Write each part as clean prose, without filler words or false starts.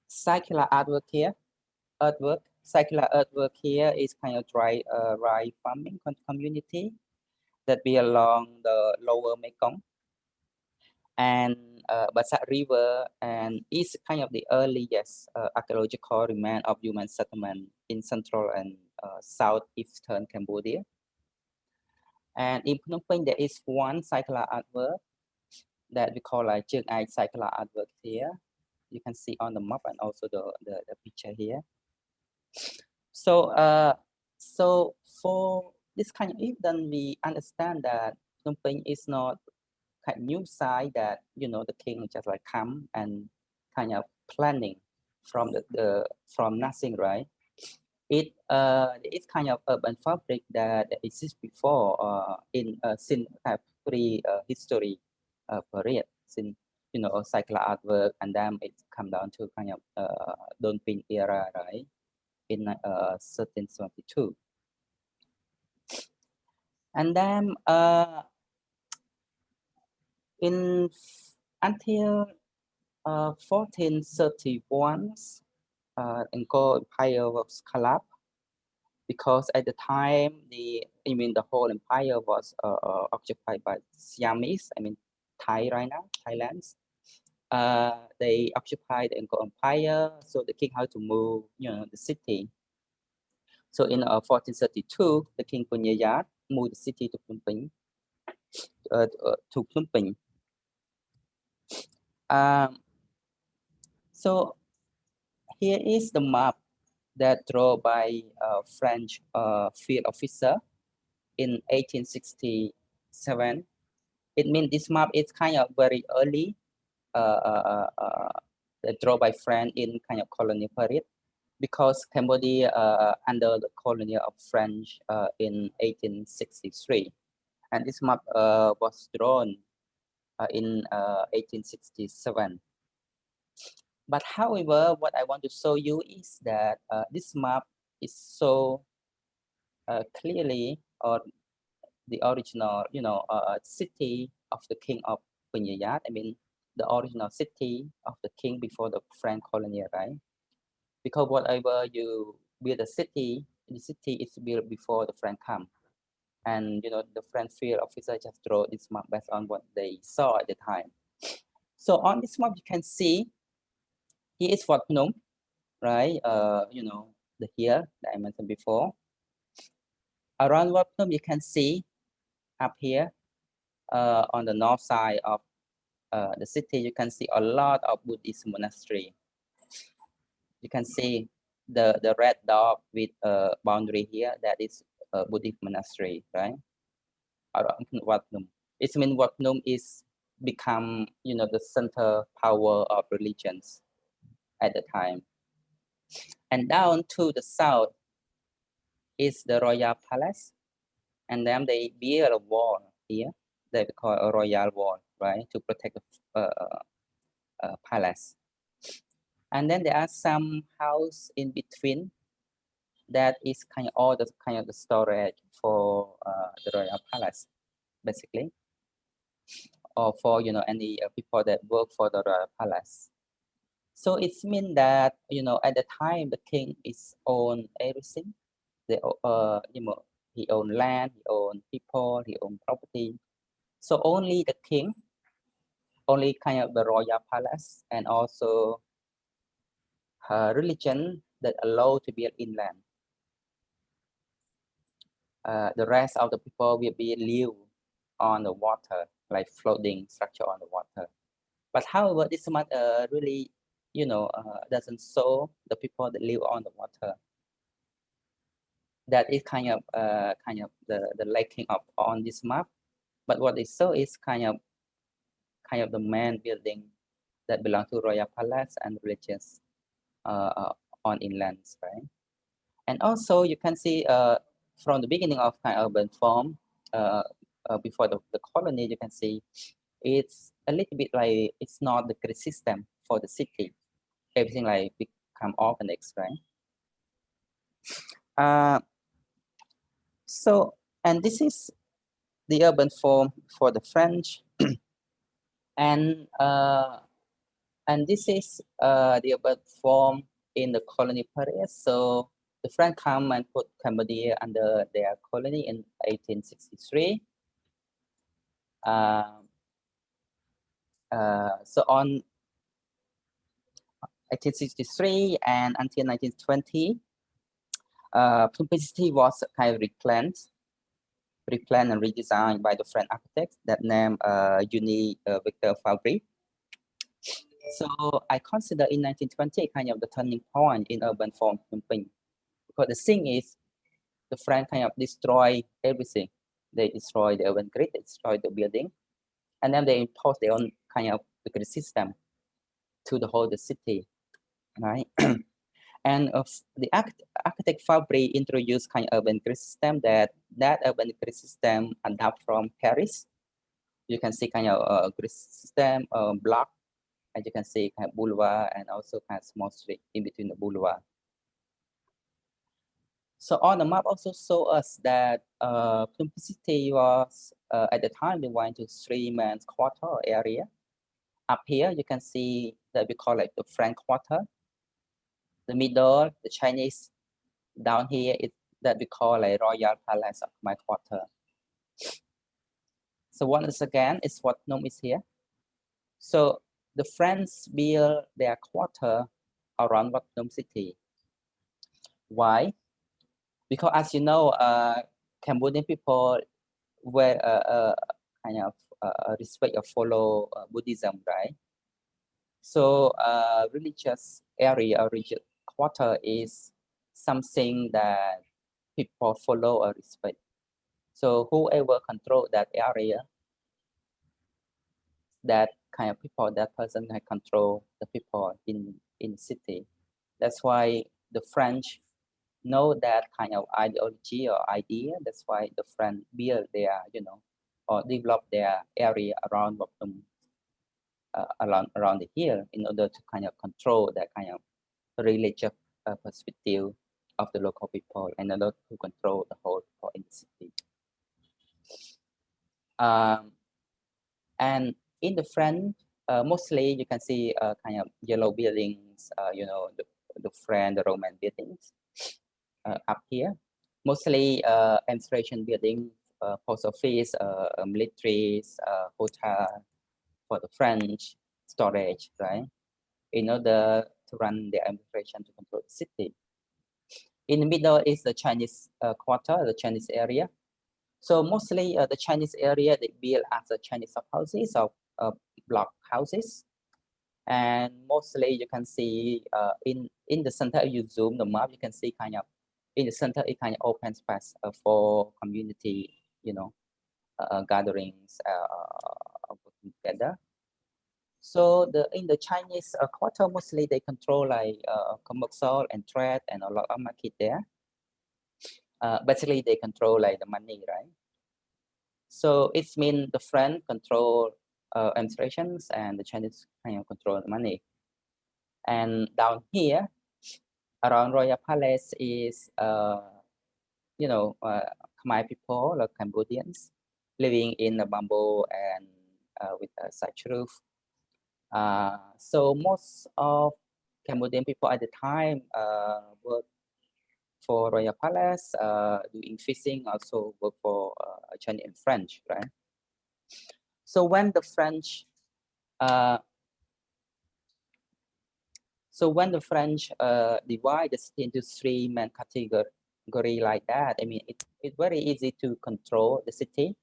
Circular artwork here, circular artwork here is kind of dry rice farming community that be along the lower Mekong and Basat River, and is kind of the earliest archaeological remain of human settlement in central and southeastern Cambodia. And in Phnom Penh, there is one circular artwork that we call like Chương Ai circular artwork here. You can see on the map and also the picture here. So so for this kind of event, we understand that Phnom Penh is not kind of new site that the king just like come and kind of planning from from nothing, right? It's kind of urban fabric that exists before in since pre-history period, since cycler artwork, and then it come down to kind of Don Ping era, right, in 1372, and then in until 1431, Angkor Empire was collapsed because at the time the whole empire was occupied by Siamese, Thai right now, Thailand. They occupied the Angkor Empire, so the king had to move, the city. So in 1432, the king Punyayat moved the city to Phnom Penh. So here is the map that drawn by a French field officer in 1867. It means this map is kind of very early, drawn by France in kind of colonial period, because Cambodia under the colony of French in 1863, and this map was drawn in 1867. But however, what I want to show you is that this map is so clearly, or the original, city of the king of Punyayat. The original city of the king before the French colony, right? Because whatever you build a city, the city is built before the French come. And, the French field officer just draw this map based on what they saw at the time. So on this map, you can see here is Fort Phnom, right? The hill that I mentioned before. Around Fort Phnom, you can see up here on the north side of the city, you can see a lot of Buddhist monastery. You can see the red dot with a boundary here, that is a Buddhist monastery, right? Around Wat Phnom. It means Wat Phnom is become, the center power of religions at the time. And down to the south is the royal palace, and then they build a wall here that we call a royal wall, right, to protect the palace. And then there are some house in between that is kind of all the kind of the storage for the royal palace, basically, or for any people that work for the royal palace. So it means that at the time the king is own everything. They he own land, he own people, he own property. So only the king, only kind of the royal palace, and also religion that allow to build inland. The rest of the people will be live on the water, like floating structure on the water. But however, this map really, doesn't show the people that live on the water. That is kind of the lacking of on this map. But what it shows is kind of the main building that belong to royal palace and religions on inlands, right? And also you can see from the beginning of kind of urban form, before the colony, you can see it's a little bit like it's not the grid system for the city. Everything like become organized, right? So, and this is the urban form for the French. And And this is the urban form in the colony period. So the French come and put Cambodia under their colony in 1863. So on 1863 and until 1920, Phnom Penh city was kind of replanted and redesigned by the French architect that named Uni Victor Fabry. So I consider in 1920 kind of the turning point in urban form Phnom Penh, because the thing is the French kind of destroy everything. They destroy the urban grid, they destroy the building, and then they impose their own kind of the grid system to the whole the city, right? And the architect Fabry introduced kind of urban grid system that urban grid system adapt from Paris. You can see kind of grid system block, and you can see kind of boulevard and also kind of small street in between the boulevard. So on the map also show us that Phnom Penh city was at the time divided into three main quarter area. Up here you can see that we call it the French quarter. The middle, the Chinese. Down here is that we call a Royal Palace of my quarter. So once again, is what Phnom is here. So the French build their quarter around Wat Phnom city. Why? Because as you know, Cambodian people were kind of respect or follow Buddhism, right? So religious area or religious quarter is something that people follow or respect. So whoever control that area, that kind of people, that person can control the people in city. That's why the French know that kind of ideology or idea. That's why the French build their, or develop their area around around the hill in order to kind of control that kind of religious perspective of the local people in order to control the whole people in the city. And in the front, mostly you can see kind of yellow buildings, the French, the Roman buildings up here. Mostly administration building, post office, militaries, hotel for the French, storage, right? In order to run the administration to control the city. In the middle is the Chinese quarter, the Chinese area. So mostly the Chinese area, they build as a Chinese houses or block houses. And mostly you can see in the center, you zoom the map, you can see kind of in the center, it kind of open space for community, gatherings working together. So in the Chinese quarter, mostly they control like commercial and trade and a lot of market there. Basically, they control like the money, right? So it means the French control administrations and the Chinese kind of control the money. And down here, around Royal Palace is, Khmer people, like Cambodians, living in a bamboo and with a thatch roof. So most of Cambodian people at the time work for Royal Palace, doing fishing, also work for Chinese and French, right? So when the French divide the city into three main category like that, I mean, it's very easy to control the city,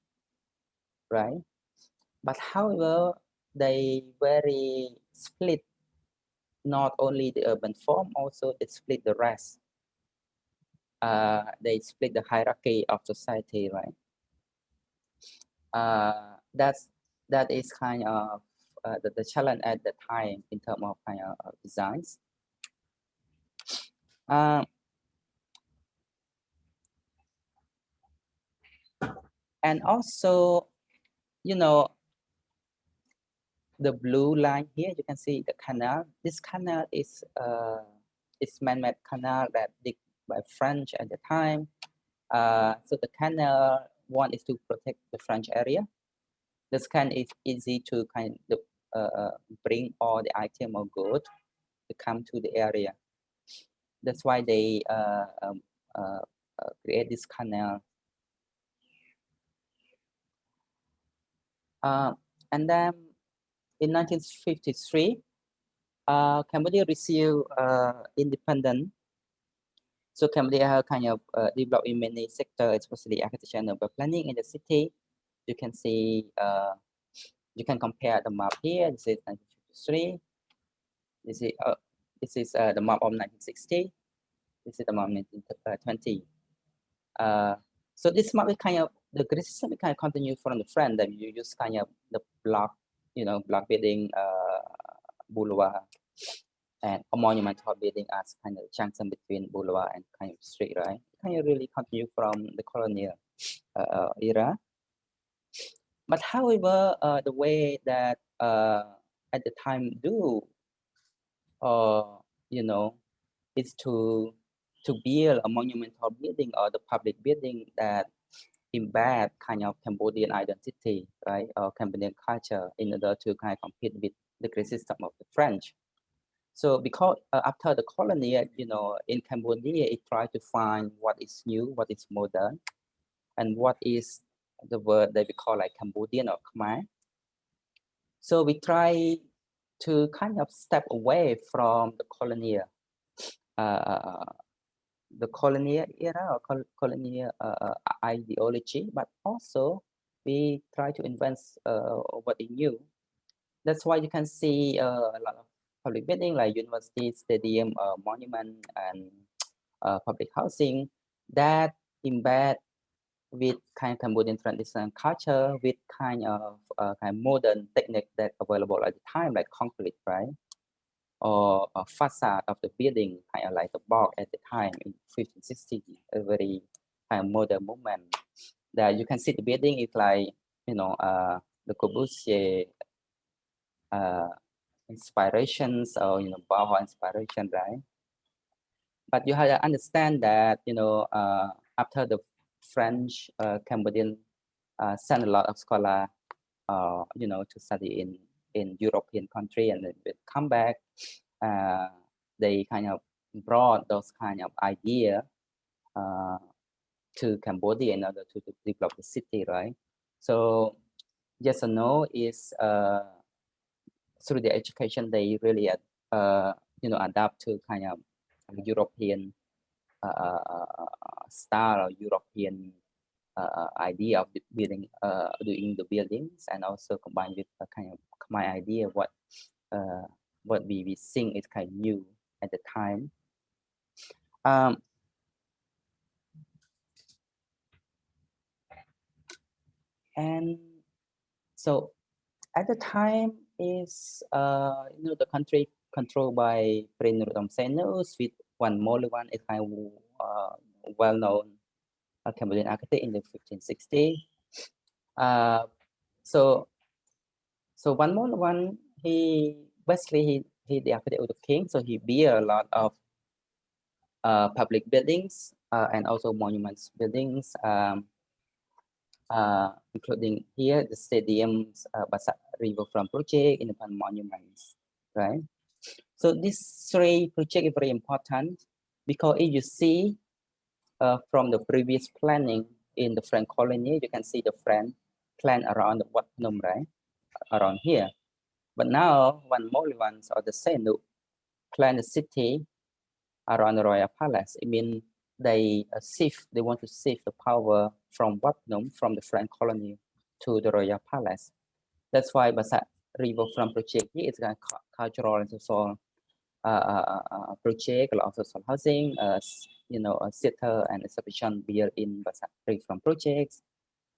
right? But however, they very split not only the urban form, also they split the rest. They split the hierarchy of society, right? That is kind of the challenge at the time in terms of kind of designs. And also, the blue line here, you can see the canal. This canal is man-made canal that dig by French at the time. So the canal one is to protect the French area. This can is easy to bring all the item or good to come to the area. That's why they create this canal. And then in 1953, Cambodia received independence. So Cambodia kind of developed in many sectors, especially architecture and urban planning in the city. You can see, you can compare the map here. This is 1953. This is the map of 1960. This is the map of 1920. So this map is kind of, the grid system kind of continue from the front that you use kind of the block, block building, boulevard, and a monumental building as kind of junction between boulevard and kind of street, right? Kind of really continue from the colonial era. But however, the way that at the time do, is to build a monumental building or the public building that embed kind of Cambodian identity, right, or Cambodian culture in order to kind of compete with the grid system of the French. So because after the colony, in Cambodia, it tried to find what is new, what is modern, and what is the word that we call like Cambodian or Khmer. So we try to kind of step away from the colonial era or colonial ideology, but also we try to invent what is new. That's why you can see a lot of public building like university, stadium, monument, and public housing that embed with kind of Cambodian traditional culture, with kind of modern technique that available at the time, like concrete, right? Or a facade of the building, kind of like the box at the time in 1560, a very kind of modern movement. That you can see the building is like, the Corbusier inspirations or, Bauhaus inspiration, right? But you have to understand that, after the French, Cambodian sent a lot of scholars, to study in European country, and then they come back, they kind of brought those kind of idea to Cambodia in order to develop the city, right? So yes or no is through the education they really adapt to kind of European style or European idea of the building, doing the buildings, and also combined with a kind of my idea what we think is kind of new at the time. And so at the time is the country controlled by Prince Norodom Sihanouk, with one Moluwan is kind of well-known Cambodian architect in the 1560s. So one Moluwan, he basically he the architect of the king, so he built a lot of public buildings and also monuments buildings, including here the stadiums, Basak Riverfront project, independent monuments, right? So these three projects are very important because if you see from the previous planning in the French colony, you can see the French plan around the Wat Phnom, right? Around here. But now, one more ones or the Sihanouk plan the city around the royal palace. I mean, they they want to shift the power from Wat Phnom, from the French colony, to the royal palace. That's why Basak Riverfront project here is a cultural and social project, a lot of social housing, a theater and exhibition built in Basak Riverfront projects,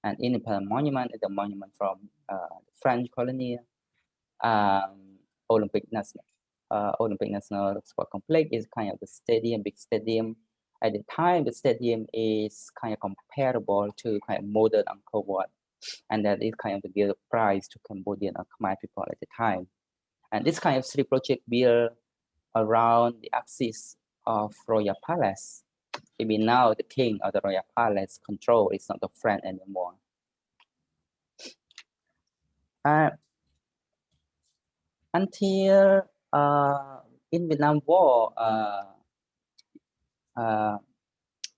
and independent monument is a monument from the French colony. Olympic National Sport Complex is kind of the stadium, big stadium. At the time, the stadium is kind of comparable to kind of modern Angkor Wat, and that is kind of the give prize to Cambodian or Khmer people at the time. And this kind of city project built around the axis of royal palace. I mean, now the king of the royal palace control is not the French anymore. until in Vietnam War,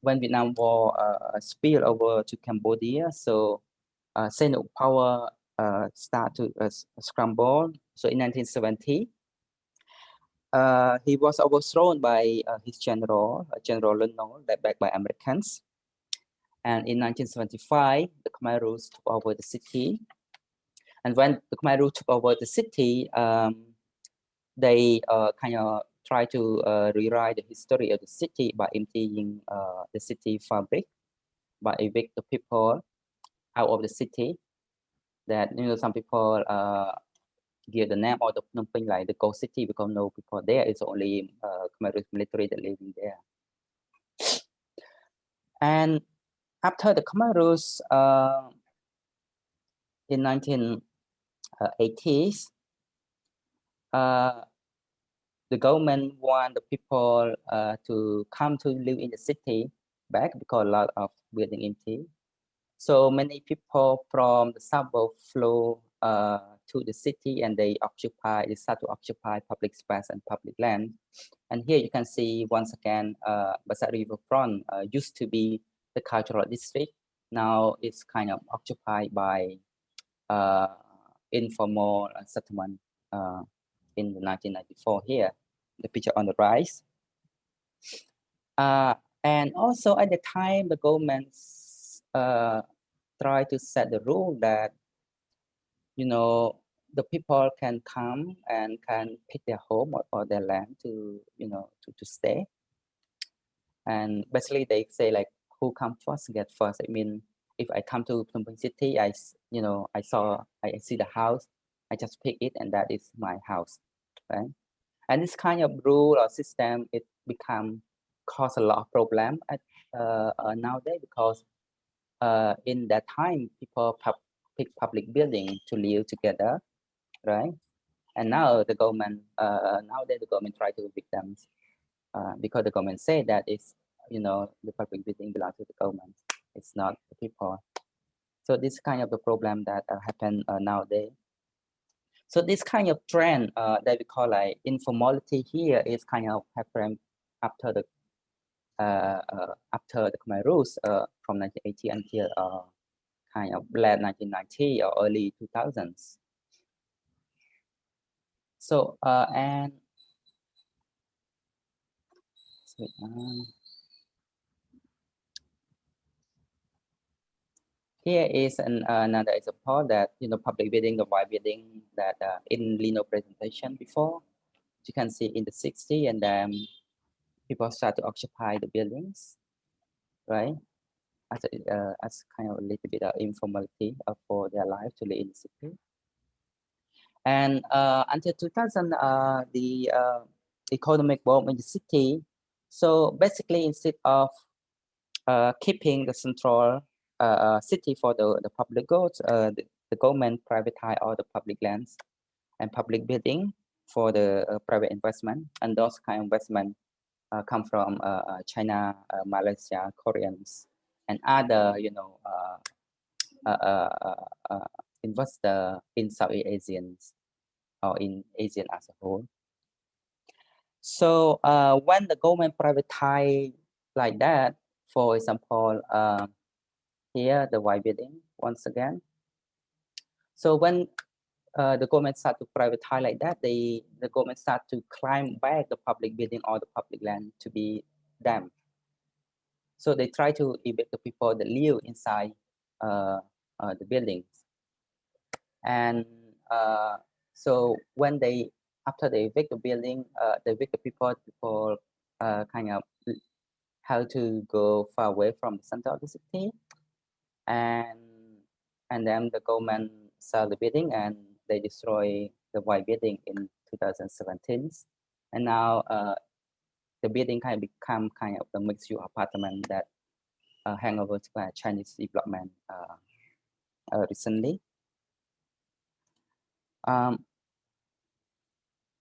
when Vietnam War spilled over to Cambodia, so Sihanouk power start to scramble. So in 1970, he was overthrown by his general, General Leno, led back by Americans. And in 1975, the Khmer Rouge took over the city. And when the Khmer Rouge took over the city, they kind of try to rewrite the history of the city by emptying the city fabric, by evict the people out of the city. That some people give the name of the Phnom Penh like the ghost city because no people there. It's only Khmer Rouge military that living there. And after the Khmer Rouge in 1980s, the government want the people to come to live in the city back because a lot of building empty. So many people from the suburb flow to the city and they start to occupy public space and public land. And here you can see once again, Basak Riverfront used to be the cultural district. Now it's kind of occupied by informal settlement in 1994 here, the picture on the right. And also at the time, the government tried to set the rule that, the people can come and can pick their home or their land to, to stay. And basically they say like, who come first get first. I mean, if I come to Phnom Penh city, I see the house, I just pick it and that is my house, right? And this kind of rule or system, it cause a lot of problem at nowadays because in that time people pick public building to live together, right? And now the government nowadays the government try to evict them because the government say that it's the public building belongs to the government, it's not the people. So this kind of the problem that happen nowadays. So this kind of trend that we call like informality here is kind of happened after the Khmer Rouge from 1980 until kind of late 1990 or early 2000s. So and here is another example that public building, the white building that in Lino presentation before. You can see in the 60s, and then people start to occupy the buildings, right? As kind of a little bit of informality for their life to live in the city. And until 2000, the economic boom in the city. So basically, instead of keeping the central city for the public goods, the government privatize all the public lands and public building for the private investment, and those kind of investment come from China, Malaysia, Koreans, and other investor in Southeast Asians or in Asian as a whole. So when the government privatize like that, for example, here the white building once again. So when the government start to privatize like that, the government start to climb back the public building or the public land to be them. So they try to evict the people that live inside the buildings. And so when after they evict the building, they evict the people kind of have to go far away from the center of the city. And then the government sell the building and they destroy the white building in 2017. And now the building kind of become kind of the mixed-use apartment that hang over to Chinese development recently.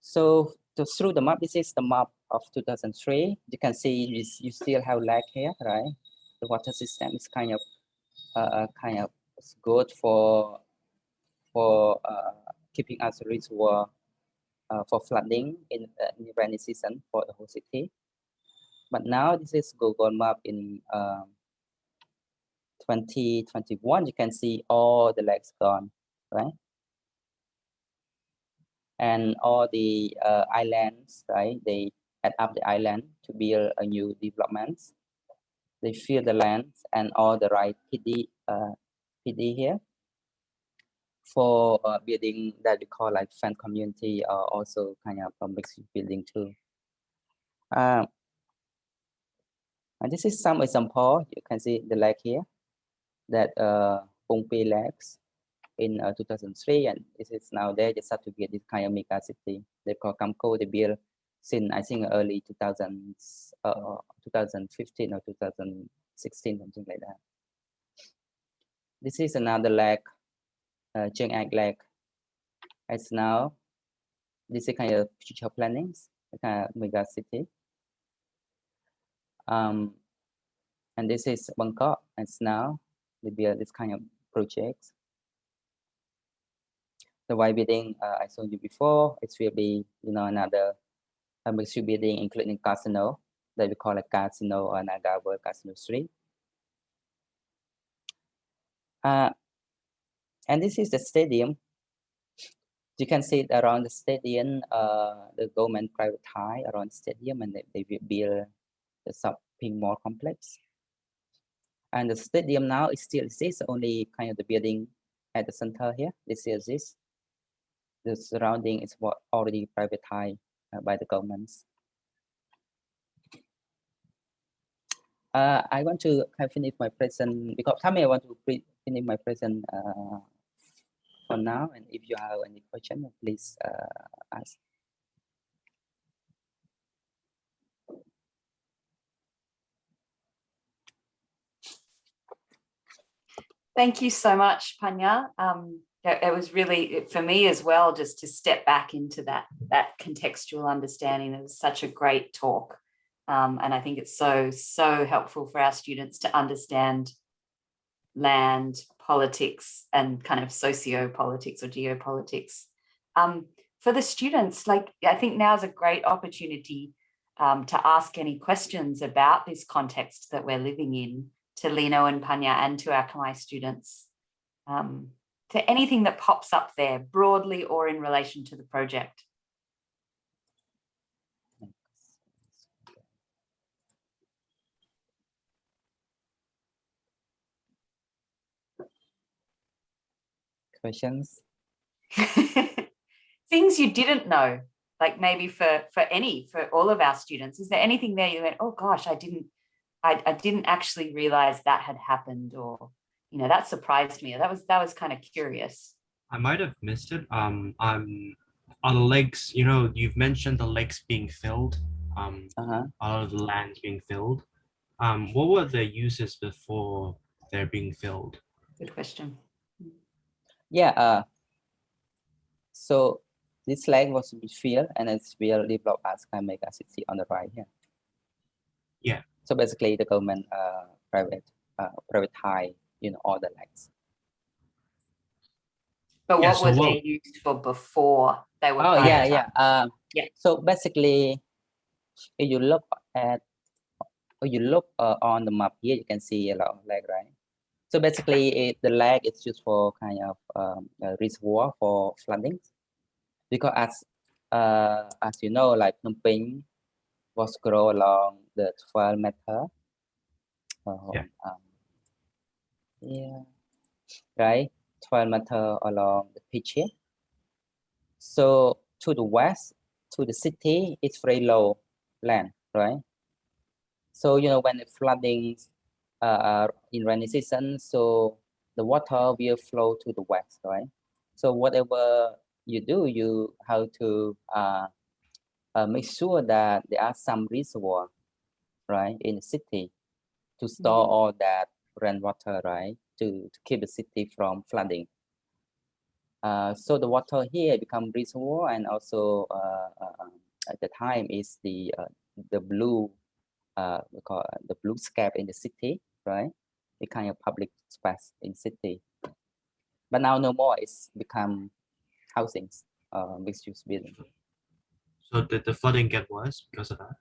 So through the map, this is the map of 2003. You can see you still have lag here, right? The water system is kind of good for keeping us reservoir for flooding in the rainy season for the whole city. But now this is Google Map in 2021. You can see all the lakes gone, right? And all the islands, right? They add up the island to build a new developments. They fill the lands and all the right PD here for building that we call like fan community or also kind of a mixed building too. And this is some example. You can see the lake here that Phnom Penh lakes in 2003, and this is now they just start to build this kind of mega city. They call Camco. They build since I think early 2015 or 2016, something like that. This is another lake, Chiang Ai Lake. It's now this is kind of future plannings, kind of mega city. And this is Bangkok. It's now they build this kind of projects. The white building I showed you before, it will be another mixed building including casino that we call a casino or Naga World Casino Street. And this is the stadium. You can see it around the stadium. The government privatized around the stadium, and they will build the shopping mall complex. And the stadium now is still exists, only kind of the building at the center here. This is this. The surrounding is what already privatized by the governments. I want to finish my present because Tammy, I want to finish my present for now. And if you have any question, please ask. Thank you so much, Panya. It was really, for me as well, just to step back into that contextual understanding. It was such a great talk. And I think it's so helpful for our students to understand land, politics, and kind of socio-politics or geopolitics. For the students, I think now is a great opportunity to ask any questions about this context that we're living in to Lino and Panya and to our Khmer students, to anything that pops up there broadly or in relation to the project. Questions? Things you didn't know, like maybe for all of our students. Is there anything there you went, oh gosh, I didn't actually realize that had happened, or that surprised me. That was kind of curious. I might have missed it. On the lakes, you've mentioned the lakes being filled, all of the lands being filled. What were the uses before they're being filled? Good question. Yeah. So this land was filled, and it's will develop as kind of mega city on the right here. Yeah. So basically, the government privatize, all the lands. But what were they used for before they were privatized? Yeah. So basically, if you look on the map here, you can see a lot of lake, right? So basically, the lake is used for kind of a reservoir for flooding, because as you know, like Phnom Penh was grow along the 12 meter. Right, 12 meter along the pitch here. So to the west, to the city, it's very low land, right? So when the flooding in rainy season, so the water will flow to the west, right? So whatever you do, you have to make sure that there are some reservoir, right, in the city to store all that rainwater, right, to keep the city from flooding. So the water here become reservoir, and also at the time is the blue, we call the blue scape in the city, right? The kind of public space in city. But now no more. It's become housings, mixed use building. So did the flooding get worse because of that?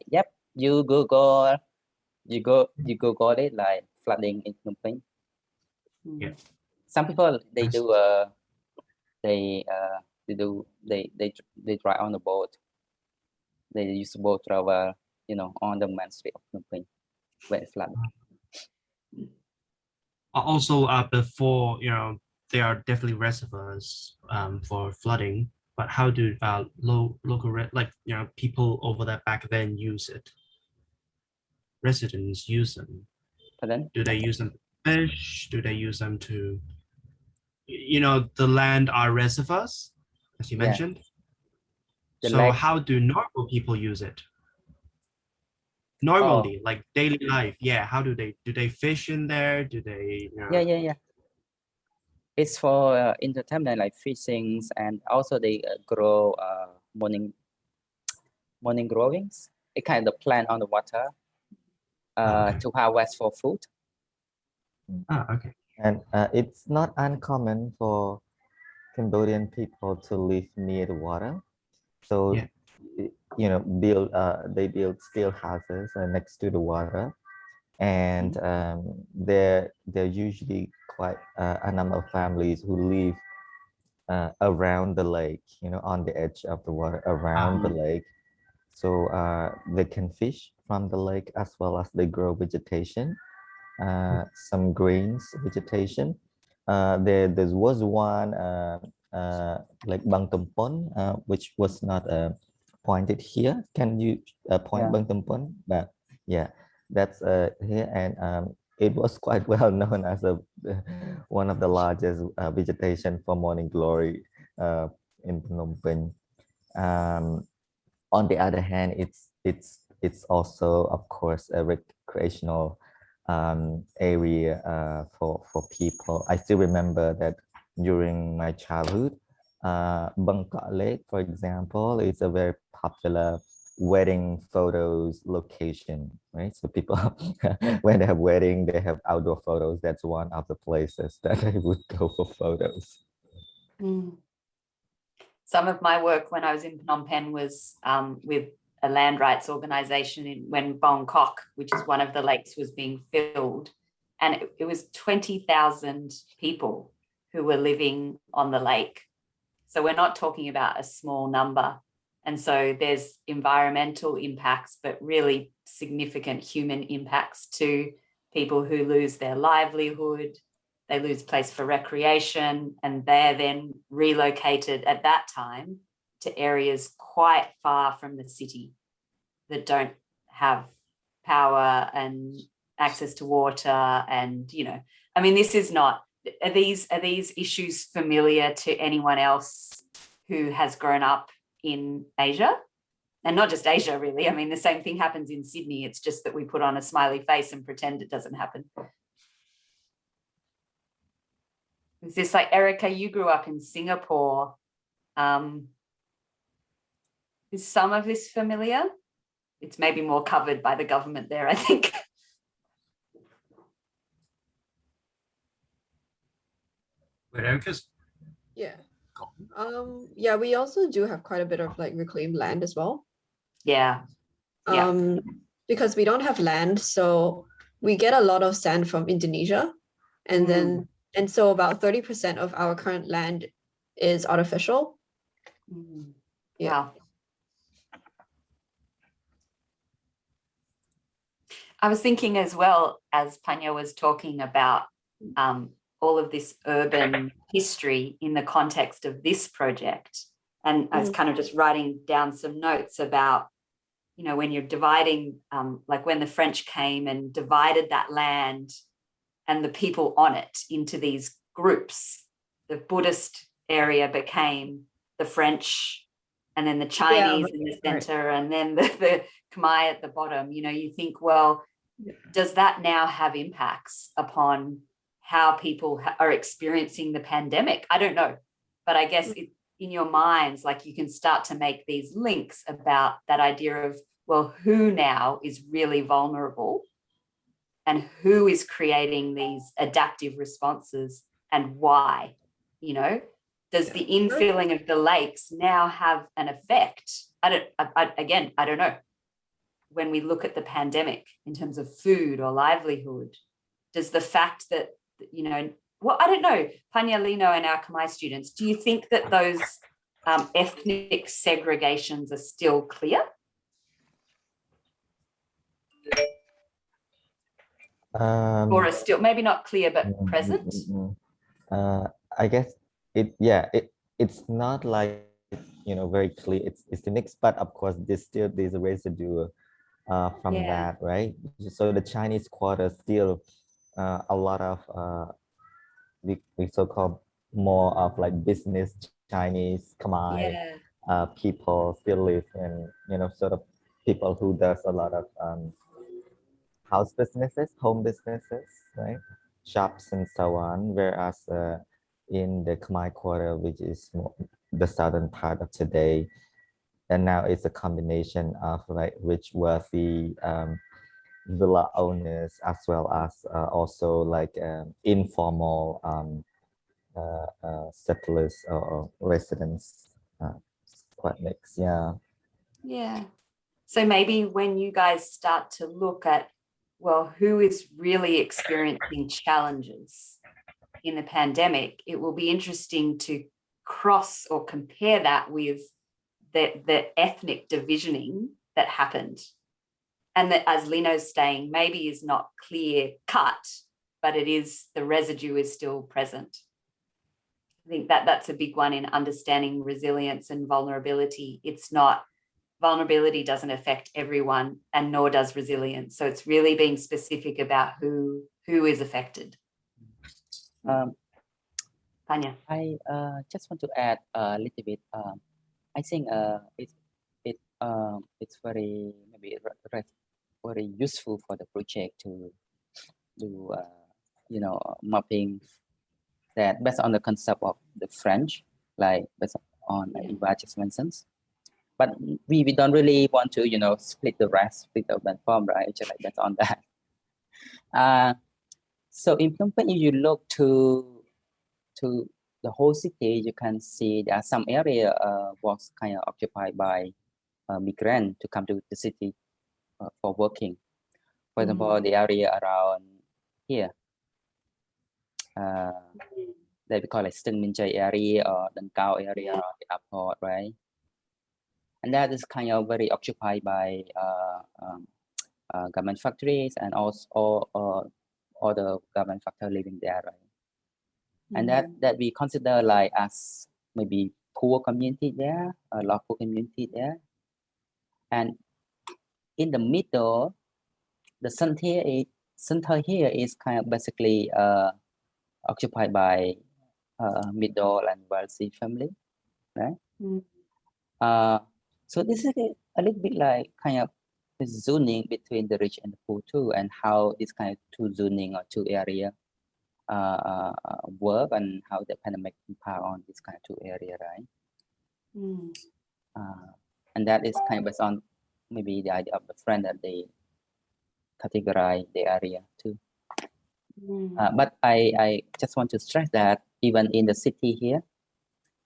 Yep. You Google it like flooding in Phnom Penh. Yeah. Some people they Yes. do they drive on the boat. They use the boat travel, on the main street of Phnom Penh when it's flooded. Also, before, there are definitely reservoirs for flooding, but how do people over there back then use it? Residents use them. Pardon? Do they use them to fish? Do they use them to, the land are reservoirs, as you Yeah. mentioned. The So lake. how do normal people use it? Normally, like daily life, yeah. How do they fish in there? Do they, Yeah. It's for entertainment like fishing, and also they grow morning growings. It kind of plant on the water okay. to harvest for food. Okay. And it's not uncommon for Cambodian people to live near the water. So, Yeah. they build steel houses next to the water, and they're usually quite a number of families who live around the lake, on the edge of the water, around the lake. So they can fish from the lake as well as they grow vegetation, some grains, vegetation. There was one like Bang Tumpon, which was not pointed here. Can you point Bang Tumpon? But yeah, that's here, and it was quite well known as one of the largest vegetation for morning glory in Phnom Penh. On the other hand, it's also, of course, a recreational area for people. I still remember that during my childhood, Bangkok Lake, for example, is a very popular wedding photos location, right? So people, when they have wedding, they have outdoor photos. That's one of the places that they would go for photos. Some of my work when I was in Phnom Penh was with a land rights organization when Bangkok, which is one of the lakes, was being filled. And it was 20,000 people who were living on the lake. So we're not talking about a small number. And so there's environmental impacts, but really significant human impacts to people who lose their livelihood. They lose place for recreation, and they're then relocated at that time to areas quite far from the city that don't have power and access to water. And, I mean, this is not, are these issues familiar to anyone else who has grown up in Asia? And not just Asia, really. I mean, the same thing happens in Sydney. It's just that we put on a smiley face and pretend it doesn't happen. Is this like, Erica, you grew up in Singapore. Is some of this familiar? It's maybe more covered by the government there, I think. Wait, Erica's Yeah. Yeah, we also do have quite a bit of like reclaimed land as well. Yeah. Because we don't have land, so we get a lot of sand from Indonesia, and so about 30% of our current land is artificial. Yeah. Wow. I was thinking as well, as Panya was talking about all of this urban history in the context of this project. And I was kind of just writing down some notes about, when you're dividing, like when the French came and divided that land and the people on it into these groups, the Buddhist area became the French, and then the Chinese in the center, and then the Khmer at the bottom. You think, well, does that now have impacts upon how people are experiencing the pandemic? I don't know, but I guess in your minds, like you can start to make these links about that idea of, well, who now is really vulnerable and who is creating these adaptive responses and why, does the infilling of the lakes now have an effect? Again, I don't know. When we look at the pandemic in terms of food or livelihood, does the fact that, you know, well, I don't know, Panya, Lino and our Khmer students, do you think that those ethnic segregations are still clear? Or are still, maybe not clear, but present? I guess it's not like, you know, very clear. It's the mix, but of course there's a residue from that, right? So the Chinese quarter still a lot of we so-called more of like business Chinese Khmer people still live in, you know, sort of people who does a lot of house businesses, home businesses, right? Shops and so on. Whereas in the Khmer quarter, which is more the southern part of today, and now it's a combination of like rich, wealthy villa owners as well as also like informal settlers or residents. Quite mixed, yeah. Yeah. So maybe when you guys start to look at, well, who is really experiencing challenges in the pandemic, it will be interesting to cross or compare that with the ethnic divisioning that happened. And that, as Lino's saying, maybe is not clear cut, but it is, the residue is still present. I think that's a big one in understanding resilience and vulnerability. It's not, vulnerability doesn't affect everyone, and nor does resilience. So it's really being specific about who is affected. Panya. I just want to add a little bit. I think it's very maybe very useful for the project to do you know, mapping that based on the concept of the French, like based on Eva just mentioned. But we don't really want to, you know, split the urban form, right? Just like based on that. So in Phnom Penh, if you look to the whole city, you can see there are some area was kind of occupied by migrants to come to the city for working. For example, the area around here, that we call it Stung Min Chai area or Dang Kao area or the airport, right? And that is kind of very occupied by garment factories and also all the garment factory living there, right? And that we consider like as maybe poor community there, a local community there. And in the middle, the center here is kind of basically occupied by middle and wealthy family, right? So this is a little bit like kind of the zoning between the rich and the poor too, and how this kind of two zoning or two area work, and how the pandemic impact on this kind of two area, right? And that is kind of based on maybe the idea of the friend that they categorize the area too. But I just want to stress that even in the city here,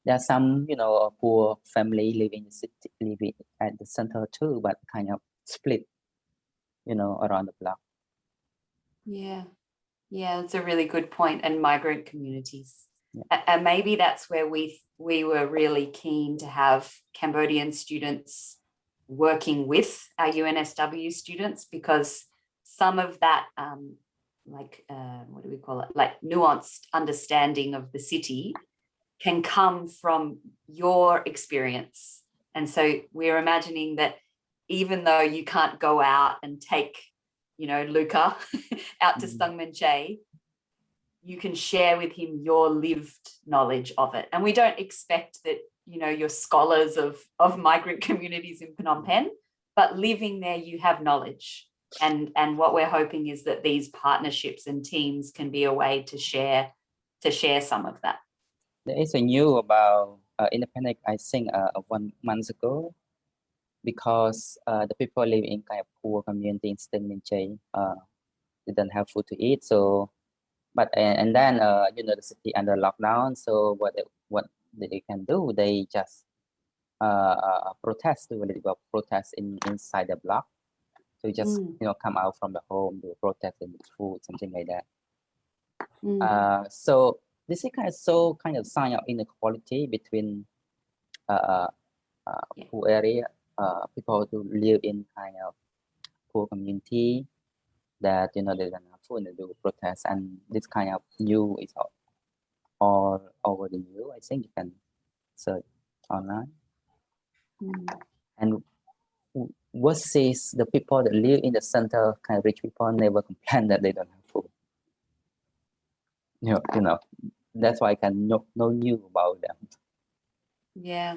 there are some, you know, poor family living in the city, living at the center too, but kind of split, you know, around the block. Yeah, that's a really good point. And migrant communities, and maybe that's where we were really keen to have Cambodian students working with our UNSW students, because some of that, what do we call it? Like nuanced understanding of the city can come from your experience. And so we're imagining that even though you can't go out and take, you know, Luca out to Stung Min Chai, you can share with him your lived knowledge of it. And we don't expect that, you know, you're scholars of migrant communities in Phnom Penh, but living there, you have knowledge. And what we're hoping is that these partnerships and teams can be a way to share some of that. There is a news about independent, I think 1 month ago, because the people living in kind of poor community in Stung Min Chai didn't have food to eat. So, but and then you know, the city under lockdown. So what they can do. They just protest, do a little protest inside the block. So you just come out from the home, do protest and food, something like that. So this is kind of sign of inequality between poor area, people who live in kind of poor community that they don't have food and do protest, and this kind of news is all over the news. I think you can search online. And what says the people that live in the center, kind of rich people, never complain that they don't have food. You know, that's why I can know new about them. Yeah.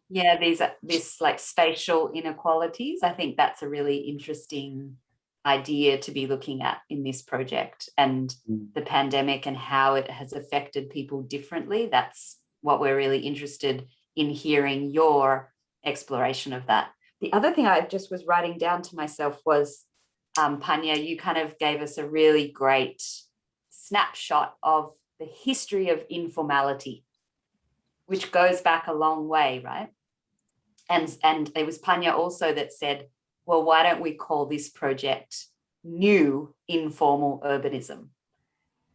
Yeah, this like spatial inequalities. I think that's a really interesting idea to be looking at in this project, and the pandemic and how it has affected people differently. That's what we're really interested in hearing your exploration of that. The other thing I just was writing down to myself was, Panya, you kind of gave us a really great snapshot of the history of informality, which goes back a long way, right? And it was Panya also that said, well, why don't we call this project New Informal Urbanism?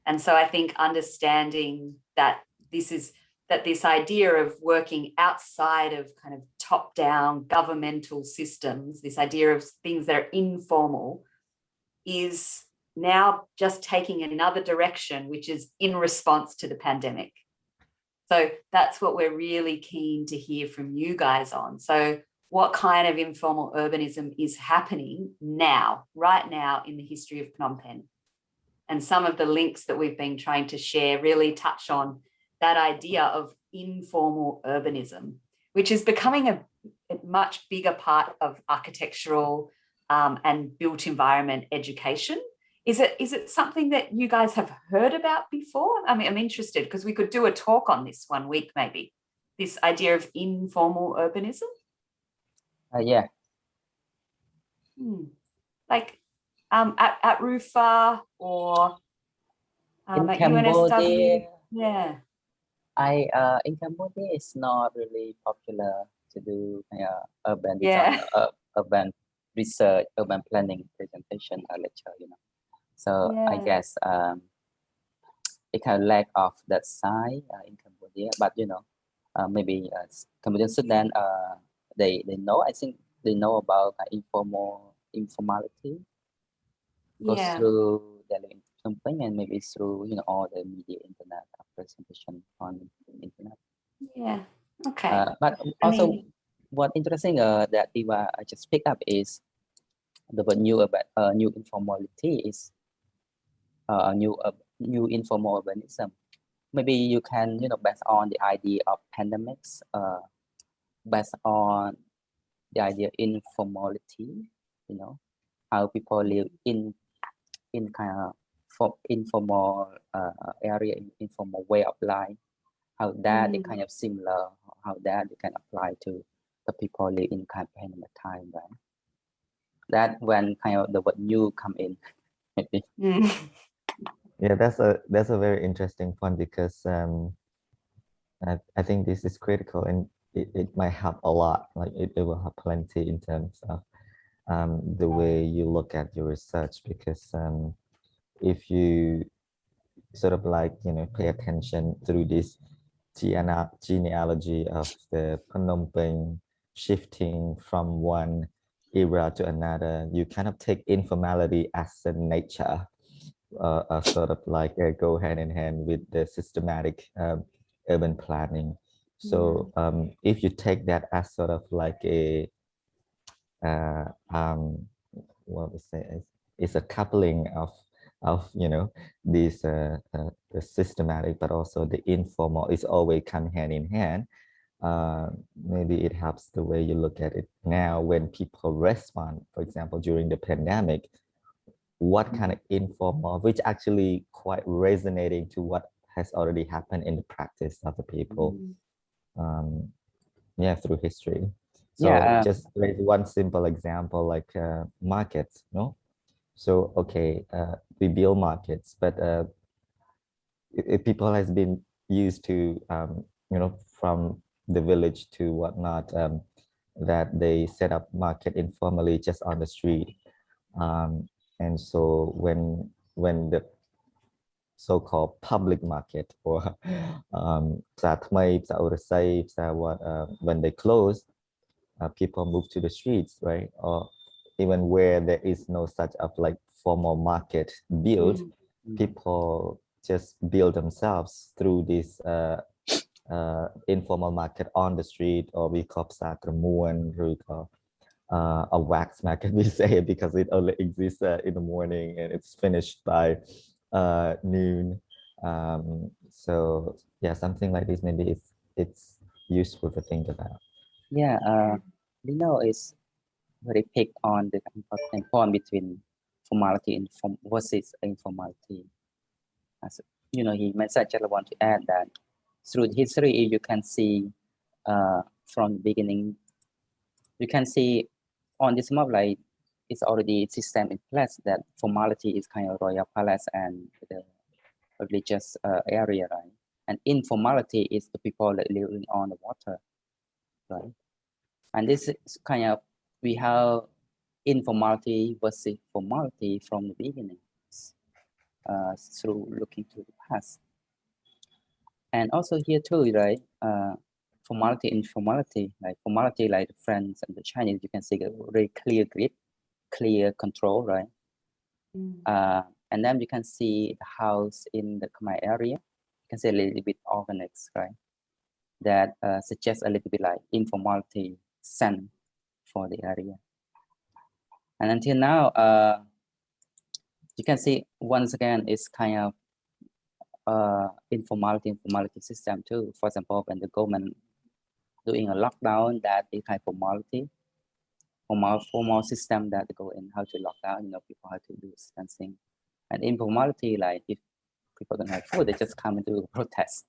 And so I think understanding that this idea of working outside of kind of top-down governmental systems, this idea of things that are informal, is now just taking another direction, which is in response to the pandemic. So that's what we're really keen to hear from you guys on. So what kind of informal urbanism is happening now, right now in the history of Phnom Penh? And some of the links that we've been trying to share really touch on that idea of informal urbanism, which is becoming a much bigger part of architectural and built environment education. Is it something that you guys have heard about before? I mean, I'm interested because we could do a talk on this one week, maybe. This idea of informal urbanism. Yeah. Like at Rufa or in at Cambodia. UNSW. Yeah. In Cambodia, it's not really popular to do urban design, urban research, urban planning presentation or lecture. So I guess it kind of lack of that side in Cambodia, but maybe Cambodian students they know. I think they know about informality. Goes through the Phnom Penh and maybe through all the media, internet presentation on internet. Yeah. Okay. But also, what interesting that Eva just picked up is the word new informality is new informal urbanism. Maybe you can based on the idea of pandemics, based on the idea of informality, how people live in kind of informal area, informal way of life, how that is kind of similar, how that you can apply to the people live in kind of pandemic time, right? That when kind of the word new come in, maybe. Yeah, that's a very interesting point because I think this is critical and it might help a lot. Like it will have plenty in terms of the way you look at your research, because if you sort of pay attention through this genealogy of the Phnom Penh shifting from one era to another, you kind of take informality as a nature, sort of go hand in hand with the systematic urban planning. So if you take that as sort of like a what we say is a coupling of these the systematic but also the informal is always come hand in hand. Maybe it helps the way you look at it now when people respond, for example, during the pandemic, what kind of informal, which actually quite resonating to what has already happened in the practice of the people, through history. So just like one simple example, like markets, no? So, okay, we build markets, but if people has been used to you know, from the village to whatnot, that they set up market informally just on the street. And so when the so-called public market or when they close, people move to the streets, right? Or even where there is no such of like formal market built, people just build themselves through this informal market on the street, or we call sakramuan, a wax market, we say, because it only exists in the morning and it's finished by noon. So yeah, something like this, maybe it's useful to think about. Yeah, Lino is very pick on the important point between formality and versus informality. As you know, he mentioned, I just want to add that through history, you can see from the beginning, you can see on this map, like it's already system in place that formality is kind of royal palace and the religious area, right? And informality is the people that living on the water, right? And this is kind of, we have informality versus formality from the beginning through looking to the past. And also here too, right? Formality, informality, like formality, like the French and the Chinese, you can see a very clear grip, clear control, right? And then you can see the house in the Khmer area. You can see a little bit organized, right? That suggests a little bit like informality sense for the area. And until now, you can see once again, it's kind of informality system too. For example, when the government doing a lockdown, that is kind of formality, formal system that go in how to lock down, you know, people have to do distancing. And informality, like if people don't have food, they just come and do a protest.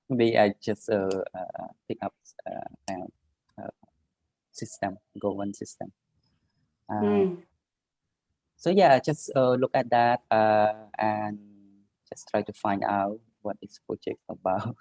Maybe I just pick up kind of system, government system. So yeah, just look at that and just try to find out what this project about.